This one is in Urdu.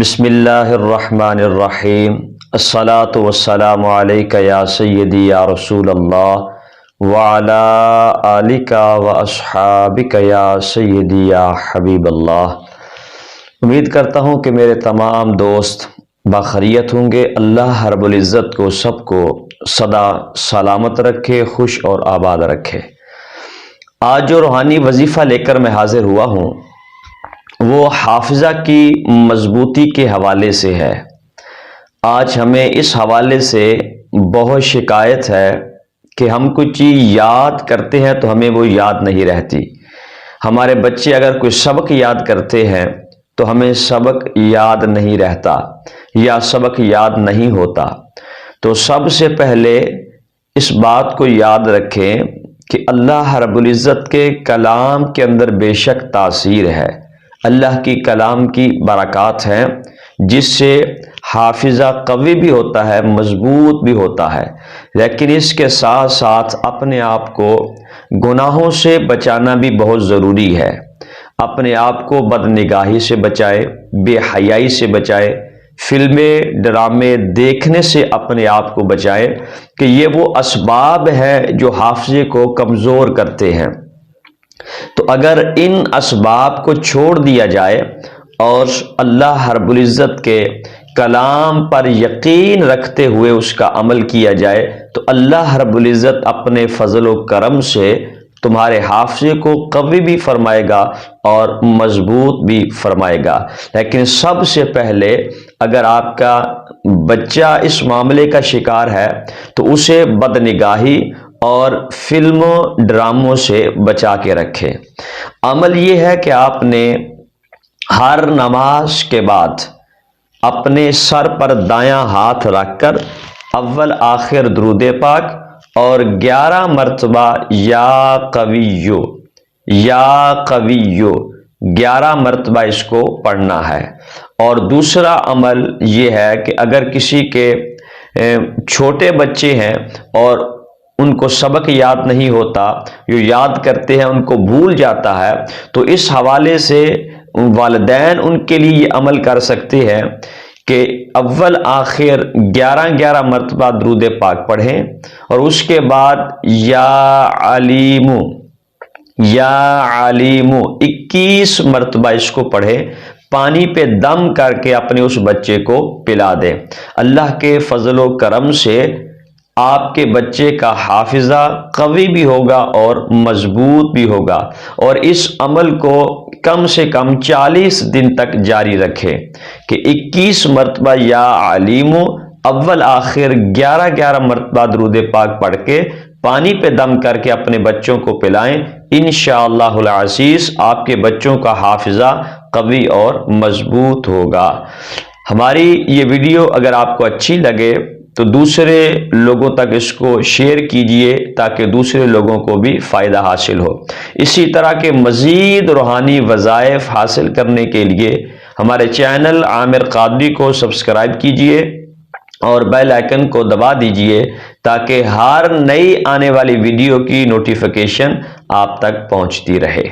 بسم اللہ الرحمن الرحیم الصلاۃ والسلام علیک یا سیدی یا رسول اللہ وعلی آلک واصحابک یا سیدی یا حبیب اللہ۔ امید کرتا ہوں کہ میرے تمام دوست بخیریت ہوں گے۔ اللہ رب العزت کو سب کو سدا سلامت رکھے، خوش اور آباد رکھے۔ آج جو روحانی وظیفہ لے کر میں حاضر ہوا ہوں وہ حافظہ کی مضبوطی کے حوالے سے ہے۔ آج ہمیں اس حوالے سے بہت شکایت ہے کہ ہم کچھ چیز یاد کرتے ہیں تو ہمیں وہ یاد نہیں رہتی۔ ہمارے بچے اگر کوئی سبق یاد کرتے ہیں تو ہمیں سبق یاد نہیں رہتا یا سبق یاد نہیں ہوتا۔ تو سب سے پہلے اس بات کو یاد رکھیں کہ اللہ رب العزت کے کلام کے اندر بے شک تاثیر ہے، اللہ کی کلام کی برکات ہیں، جس سے حافظہ قوی بھی ہوتا ہے، مضبوط بھی ہوتا ہے۔ لیکن اس کے ساتھ ساتھ اپنے آپ کو گناہوں سے بچانا بھی بہت ضروری ہے۔ اپنے آپ کو بد نگاہی سے بچائے، بے حیائی سے بچائے، فلمیں ڈرامے دیکھنے سے اپنے آپ کو بچائے کہ یہ وہ اسباب ہیں جو حافظے کو کمزور کرتے ہیں۔ تو اگر ان اسباب کو چھوڑ دیا جائے اور اللہ رب العزت کے کلام پر یقین رکھتے ہوئے اس کا عمل کیا جائے تو اللہ رب العزت اپنے فضل و کرم سے تمہارے حافظے کو قوی بھی فرمائے گا اور مضبوط بھی فرمائے گا۔ لیکن سب سے پہلے اگر آپ کا بچہ اس معاملے کا شکار ہے تو اسے بد نگاہی اور فلموں ڈراموں سے بچا کے رکھے۔ عمل یہ ہے کہ آپ نے ہر نماز کے بعد اپنے سر پر دایاں ہاتھ رکھ کر اول آخر درود پاک اور 11 مرتبہ یا قویو 11 مرتبہ اس کو پڑھنا ہے۔ اور دوسرا عمل یہ ہے کہ اگر کسی کے چھوٹے بچے ہیں اور ان کو سبق یاد نہیں ہوتا، جو یاد کرتے ہیں ان کو بھول جاتا ہے، تو اس حوالے سے والدین ان کے لیے یہ عمل کر سکتے ہیں کہ اول آخر 11 مرتبہ درود پاک پڑھیں اور اس کے بعد یا علیمو 21 مرتبہ اس کو پڑھیں، پانی پہ دم کر کے اپنے اس بچے کو پلا دیں۔ اللہ کے فضل و کرم سے آپ کے بچے کا حافظہ قوی بھی ہوگا اور مضبوط بھی ہوگا۔ اور اس عمل کو کم سے کم 40 دن تک جاری رکھیں کہ 21 مرتبہ یا علیمو اول آخر 11 مرتبہ درود پاک پڑھ کے پانی پہ دم کر کے اپنے بچوں کو پلائیں۔ انشاءاللہ العزیز آپ کے بچوں کا حافظہ قوی اور مضبوط ہوگا۔ ہماری یہ ویڈیو اگر آپ کو اچھی لگے تو دوسرے لوگوں تک اس کو شیئر کیجئے تاکہ دوسرے لوگوں کو بھی فائدہ حاصل ہو۔ اسی طرح کے مزید روحانی وظائف حاصل کرنے کے لیے ہمارے چینل عامر قادری کو سبسکرائب کیجئے اور بیل آئیکن کو دبا دیجئے تاکہ ہر نئی آنے والی ویڈیو کی نوٹیفیکیشن آپ تک پہنچتی رہے۔